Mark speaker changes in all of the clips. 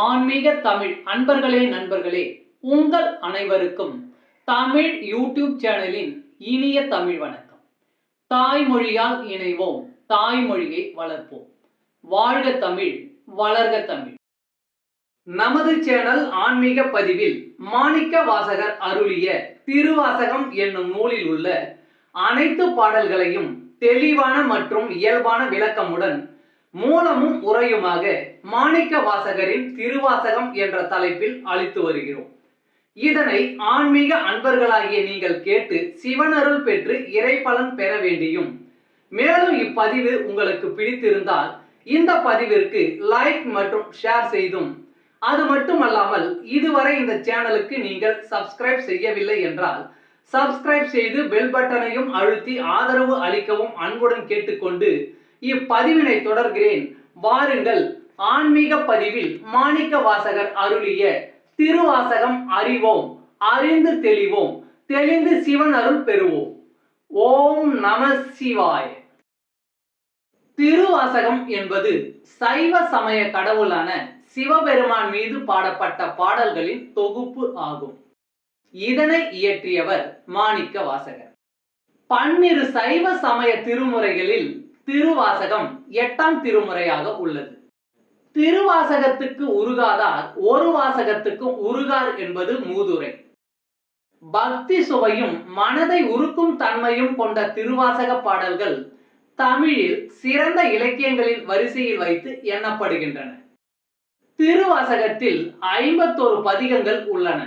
Speaker 1: ஆன்மீக தமிழ் அன்பர்களே நண்பர்களே, உங்கள் அனைவருக்கும் தமிழ் யூடியூப் சேனலின் இனிய தமிழ் வணக்கம். தாய்மொழியால் இணைவோம், தாய்மொழியை வளர்ப்போம். வாழ்க தமிழ், வளர்க தமிழ். நமது சேனல் ஆன்மீக பதிவில் மாணிக்க வாசகர் அருளிய திருவாசகம் என்னும் நூலில் உள்ள அனைத்து பாடல்களையும் தெளிவான மற்றும் இயல்பான விளக்கமுடன் மூலமும் உரையுமாக மாணிக்க வாசகரின் திருவாசகம் என்ற தலைப்பில் அளித்து வருகிறோம். இதனை ஆன்மீக அன்பர்களாகிய நீங்கள் கேட்டு சிவனருள் பெற்று இறைபலன் பெற வேண்டியும், மேலும் இப்பதிவு உங்களுக்கு பிடித்திருந்தால் இந்த பதிவிற்கு லைக் மற்றும் ஷேர் செய்தும், அது மட்டுமல்லாமல் இதுவரை இந்த சேனலுக்கு நீங்கள் சப்ஸ்கிரைப் செய்யவில்லை என்றால் சப்ஸ்கிரைப் செய்து பெல் பட்டனையும் அழுத்தி ஆதரவு அளிக்கவும் அன்புடன் கேட்டுக்கொண்டு இப்பதிவினை தொடர்கிறேன். வாருங்கள், ஆன்மீக பதிவில் மாணிக்க வாசகர் அருளிய திருவாசகம் அறிவோம், அறிந்து தெளிவோம், தெளிந்து சிவன் அருள் பெறுவோம். ஓம் நம சிவாய. திருவாசகம் என்பது சைவ சமய கடவுளான சிவபெருமான் மீது பாடப்பட்ட பாடல்களின் தொகுப்பு ஆகும். இதனை இயற்றியவர் மாணிக்க வாசகர். பன்னிரு சைவ சமய திருமுறைகளில் திருவாசகம் 8ஆம் திருமுறையாக உள்ளது. திருவாசகத்துக்கு உருகாதார் ஒரு வாசகத்துக்கும் உருகார் என்பது மூதுரை. பக்தி சுவையும் மனதை உருக்கும் தன்மையும் கொண்ட திருவாசக பாடல்கள் தமிழில் சிறந்த இலக்கியங்களின் வரிசையில் வைத்து எண்ணப்படுகின்றன. திருவாசகத்தில் 51 பதிகங்கள் உள்ளன.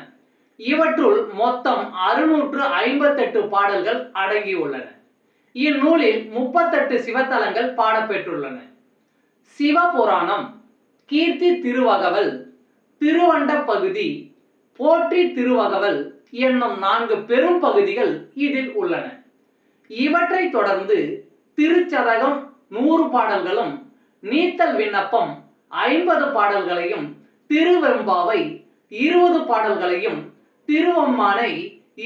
Speaker 1: இவற்றுள் மொத்தம் 658 பாடல்கள் அடங்கியுள்ளன. இந்நூலில் 38 சிவத்தலங்கள் பாடப்பெற்றுள்ளன. சிவபுராணம், கீர்த்தி திருவகவல், திருவண்ட பகுதி, போற்றி திருவகவல் என்னும் 4 பெரும் பகுதிகள் இதில் உள்ளன. இவற்றை தொடர்ந்து திருச்சதகம் 100 பாடல்களும், நீத்தல் விண்ணப்பம் 50 பாடல்களையும், திருவெம்பாவை 20 பாடல்களையும், திருவம்மானை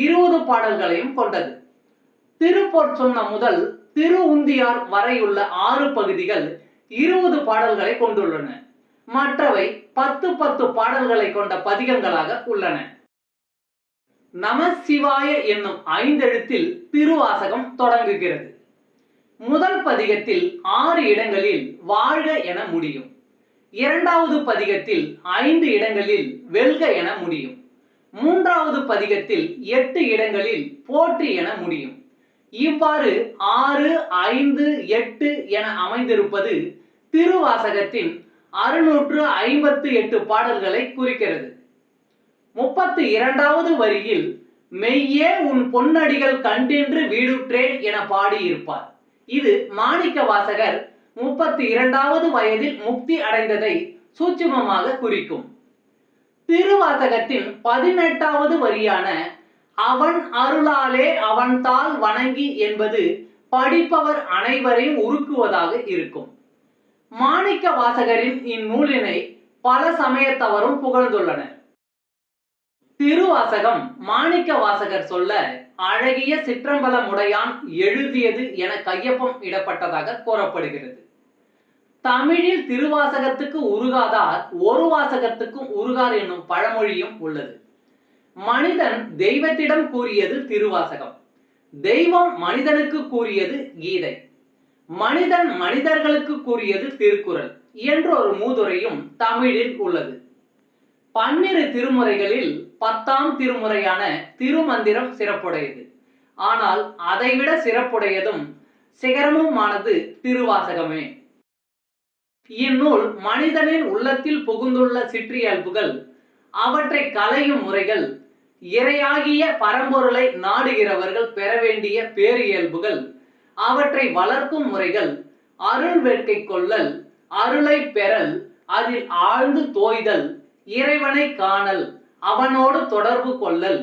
Speaker 1: 20 பாடல்களையும் கொண்டது. திருப்பொற்சொன்ன முதல் திரு உந்தியார் வரையுள்ள 6 பகுதிகள் 20 பாடல்களை கொண்டுள்ளன. மற்றவை 10 பாடல்களை கொண்ட பதிகங்களாக உள்ளன. நம சிவாய என்னும் 5 எழுத்தில் திருவாசகம் தொடங்குகிறது. முதல் பதிகத்தில் 6 இடங்களில் வாழ்க என முடியும். 2வது பதிகத்தில் 5 இடங்களில் வெல்க என முடியும். 3வது பதிகத்தில் 8 இடங்களில் போற்றி என முடியும். இவ்வாறு 6, 5, 8 என அமைந்திருப்பது திருவாசகத்தின் 658 பாடல்களை குறிக்கிறது. 32வது வரியில் மெய்யே உன் பொன்னடிகள் கண்டின்று வீடுற்றேன் என பாடியிருப்பார். இது மாணிக்க வாசகர் 32வது வயதில் முக்தி அடைந்ததை சூட்சுமமாக குறிக்கும். திருவாசகத்தின் 18வது வரியான அவன் அருளாலே அவன்தாள் வணங்கி என்பது படிப்பவர் அனைவரையும் உருக்குவதாக இருக்கும். மாணிக்க வாசகரின் இந்நூலினை பல சமயத்தவரும் புகழ்ந்துள்ளனர். திருவாசகம் மாணிக்க வாசகர் சொல்ல அழகிய சிற்றம்பலமுடையான் எழுதியது என கையொப்பம் இடப்பட்டதாக கூறப்படுகிறது. தமிழில் திருவாசகத்துக்கு உருகாதார் ஒரு வாசகத்துக்கும் உருகார் என்னும் பழமொழியும் உள்ளது. மனிதன் தெய்வத்திடம் கூறியது திருவாசகம், தெய்வம் மனிதனுக்கு கூறியது கீதை, மனிதன் மனிதர்களுக்கு கூறியது திருக்குறள் என்ற ஒரு மூதுரையும் தமிழில் உள்ளது. 12 திருமுறைகளில் 10ஆம் திருமுறையான திருமந்திரம் சிறப்புடையது. ஆனால் அதைவிட சிறப்புடையதும் சிகரமுமானது திருவாசகமே. இந்நூல் மனிதனின் உள்ளத்தில் புகுந்துள்ள சிற்றியல்புகள், அவற்றை களையும் முறைகள், இறையாகிய பரம்பொருளை நாடுகிறவர்கள் பெற வேண்டிய பேரியல்புகள், அவற்றை வளர்க்கும் முறைகள், அருள் வேட்கை கொள்ளல், அருளை பெறல், அதில் ஆழ்ந்து தோய்தல், இறைவனை காணல், அவனோடு தொடர்பு கொள்ளல்,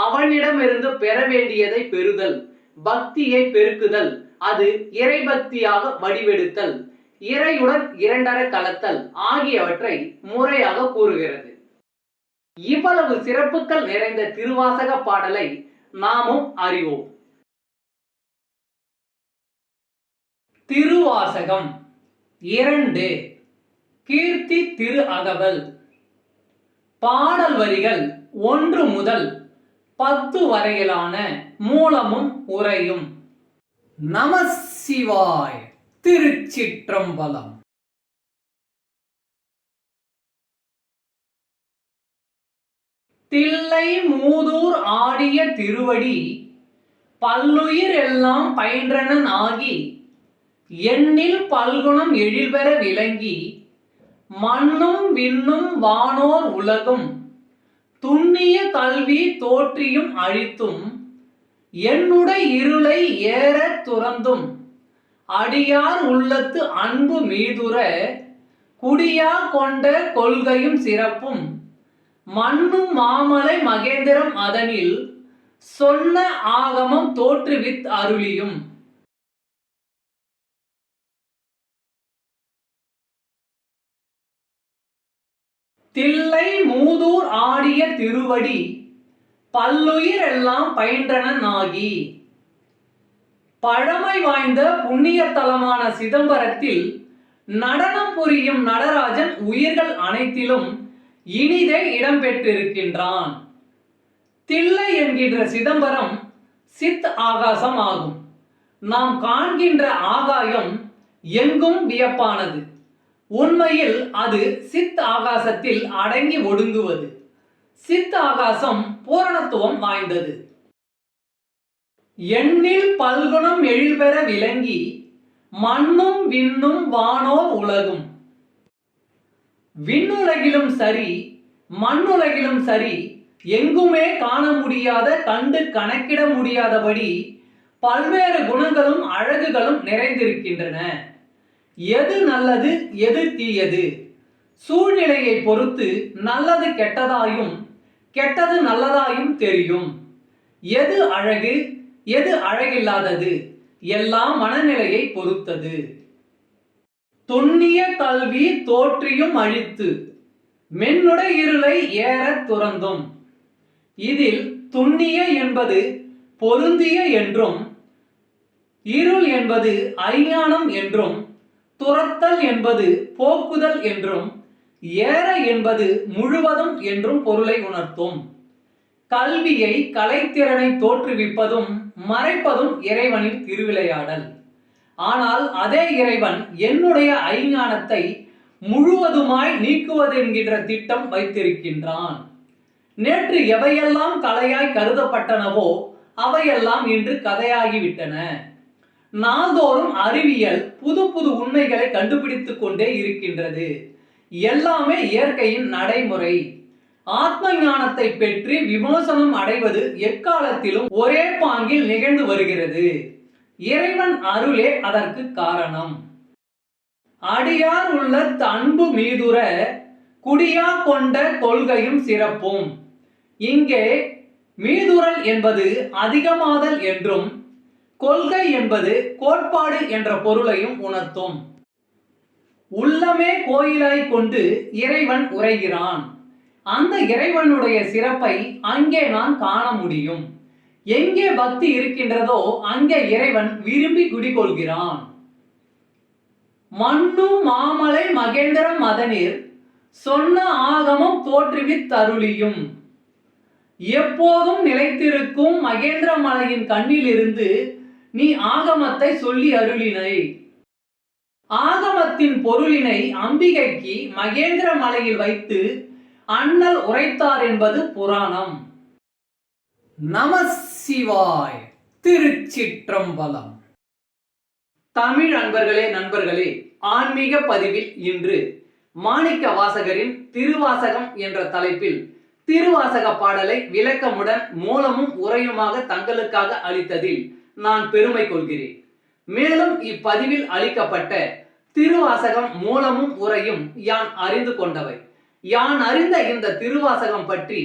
Speaker 1: அவனிடமிருந்து பெற வேண்டியதை பெறுதல், பக்தியை பெருக்குதல், அது இறைபக்தியாக வடிவெடுத்தல், இறையுடன் இரண்டர கலத்தல் ஆகியவற்றை முறையாக கூறுகிறது. இவ்வளவு சிறப்புகள் நிறைந்த திருவாசக பாடலை நாமும் அறிவோம். திருவாசகம் 2. கீர்த்தி திரு அகவல். பாடல் வரிகள் 1 முதல் 10 வரையிலான மூலமும் உரையும். நமசிவாய. திருச்சிற்றம்பலம். தில்லை மூதூர் ஆடிய திருவடி பல்லுயிர் எல்லாம் பயின்றனன் ஆகி எண்ணில் பல்குணம் எழில்பெற விளங்கி மண்ணும் விண்ணும் வானோர் உலகும் துண்ணிய கல்வி தோற்றியும் அழித்தும் என்னுடை இருளை ஏறத் துறந்தும் அடியார் உள்ளத்து அன்பு மீதுர குடியா கொண்ட கொள்கையும் சிறப்பும் மண்ணும் மாமலை மகேந்திரம் அதனில் சொன்ன ஆகமம் தோற்றுவித் அருளியும். தில்லை மூதூர் ஆடிய திருவடி பல்லுயிர் எல்லாம் பயின்றனன் ஆகி. பழமை வாய்ந்த புண்ணிய தலமான சிதம்பரத்தில் நடனம் புரியும் நடராஜன் உயிர்கள் அனைத்திலும் இனிதே இடம்பெற்றிருக்கின்றான். தில்லை என்கின்ற சிதம்பரம் சித் ஆகாசம் ஆகும். நாம் காண்கின்ற ஆகாயம் எங்கும் வியப்பானது. உண்மையில் அது சித் ஆகாசத்தில் அடங்கி ஒடுங்குவது. சித் ஆகாசம் பூரணத்துவம் வாய்ந்தது. எண்ணில் பல்குணம் எழில்பெற விளங்கி மண்ணும் விண்ணும் வானோர் உலகும். விண்ணுலகிலும் சரி மண்ணுலகிலும் சரி எங்குமே காண முடியாத, கண்டு கணக்கிட முடியாதபடி பல்வேறு குணங்களும் அழகுகளும் நிறைந்திருக்கின்றன. எது நல்லது எது தீயது சூழ்நிலையை பொறுத்து நல்லது கெட்டதாயும் கெட்டது நல்லதாயும் தெரியும். எது அழகு எது அழகில்லாதது எல்லாம் மனநிலையை பொறுத்தது. துண்ணிய கல்வி தோற்றியும் அழித்து மென்னுடை இருளை ஏறத் துறந்தும். இதில் துண்ணிய என்பது பொருந்திய என்றும், இருள் என்பது அஞ்ஞானம் என்றும், துரத்தல் என்பது போக்குதல் என்றும், ஏற என்பது முழுவதும் என்றும் பொருளை உணர்த்தும். கல்வியை கலைத்திறனை தோற்றுவிப்பதும் மறைப்பதும் இறைவனின் திருவிளையாடல். ஆனால் அதே இறைவன் என்னுடைய அஞ்ஞானத்தை முழுவதுமாய் நீக்குவதென்கின்ற திட்டம் வைத்திருக்கின்றான். நேற்று எவையெல்லாம் கலையாய் கருதப்பட்டனவோ அவையெல்லாம் இன்று கதையாகிவிட்டன. நாள்தோறும் அறிவியல் புது புது உண்மைகளை கண்டுபிடித்துக் கொண்டே இருக்கின்றது. எல்லாமே இயற்கையின் நடைமுறை. ஆத்ம ஞானத்தை பெற்று விமோசனம் அடைவது எக்காலத்திலும் ஒரே பாங்கில் நிகழ்ந்து வருகிறது. இறைவன் அருளே அதற்கு காரணம். அடியார் உள்ள அன்பு மீதுர குடியா கொண்ட கொள்கையும் சிறப்பும். இங்கே மீதுரல் என்பது அதிகமாதல் என்றும், கொள்கை என்பது கோட்பாடு என்ற பொருளையும் உணர்த்தும். உள்ளமே கோயிலாய் கொண்டு இறைவன் உரைகிறான். அந்த இறைவனுடைய சிறப்பை அங்கே நான் காண முடியும். எங்கே பக்தி இருக்கின்றதோ அங்கே இறைவன் விரும்பி குடிகொள்கிறான். மண்ணும் மாமலை மகேந்திரம் அதனில் சொன்ன ஆகமம் தோற்றுவித் அருளியும். எப்போதும் நிலைத்திருக்கும் மகேந்திர மலையின் கண்ணிலிருந்து நீ ஆகமத்தை சொல்லி அருளினை. ஆகமத்தின் பொருளினை அம்பிகைக்கு மகேந்திர மலையில் வைத்து அண்ணல் உரைத்தார் என்பது புராணம். நமசிவாய. திருச்சிற்றம்பலம். தமிழ் அன்பர்களே, நண்பர்களே, ஆன்மீக பதிவில் இன்று மாணிக்க வாசகரின் திருவாசகம் என்ற தலைப்பில் திருவாசக பாடலை விளக்கமுடன் மூலமும் உரையுமாக தங்களுக்காக அளித்ததில் நான் பெருமை கொள்கிறேன். மேலும் இப்பதிவில் அளிக்கப்பட்ட திருவாசகம் மூலமும் உரையும் யான் அறிந்து கொண்டவை. யான் அறிந்த இந்த திருவாசகம் பற்றி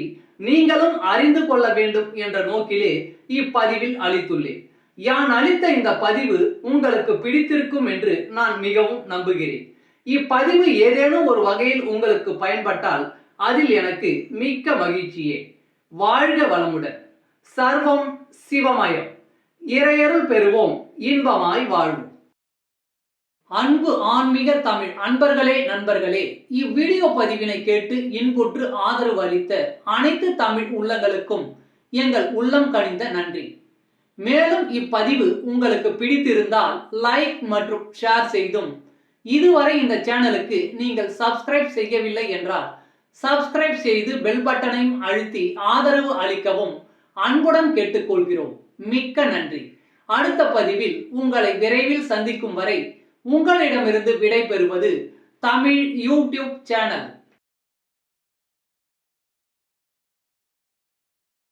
Speaker 1: நீங்களும் அறிந்து கொள்ள வேண்டும் என்ற நோக்கிலே இப்பதிவில் அளித்துள்ளேன். யான் அளித்த இந்த பதிவு உங்களுக்கு பிடித்திருக்கும் என்று நான் மிகவும் நம்புகிறேன். இப்பதிவு ஏதேனும் ஒரு வகையில் உங்களுக்கு பயன்பட்டால் அதில் எனக்கு மிக்க மகிழ்ச்சியே. வாழ்க வளமுடன். சர்வம் சிவமயம். இறையருள் பெறுவோம், இன்பமாய் வாழ்வோம். அன்பு ஆன்மீக தமிழ் அன்பர்களே நண்பர்களே, இவ்வீடியோ பதிவினை கேட்டு இன்புற்று ஆதரவு அளித்த அனைத்து தமிழ் உள்ளங்களுக்கும் எங்கள் உள்ளம் கனிந்த நன்றி. மேலும் இப்பதிவு உங்களுக்கு பிடித்திருந்தால் லைக் மற்றும் ஷேர் செய்தும், இதுவரை இந்த சேனலுக்கு நீங்கள் சப்ஸ்கிரைப் செய்யவில்லை என்றால் சப்ஸ்கிரைப் செய்து பெல் பட்டனையும் அழுத்தி ஆதரவு அளிக்கவும் அன்புடன் கேட்டுக்கொள்கிறோம். மிக்க நன்றி. அடுத்த பதிவில் உங்களை விரைவில் சந்திக்கும் வரை உங்களிடமிருந்து விடை பெறுவது தமிழ் யூடியூப் சேனல்.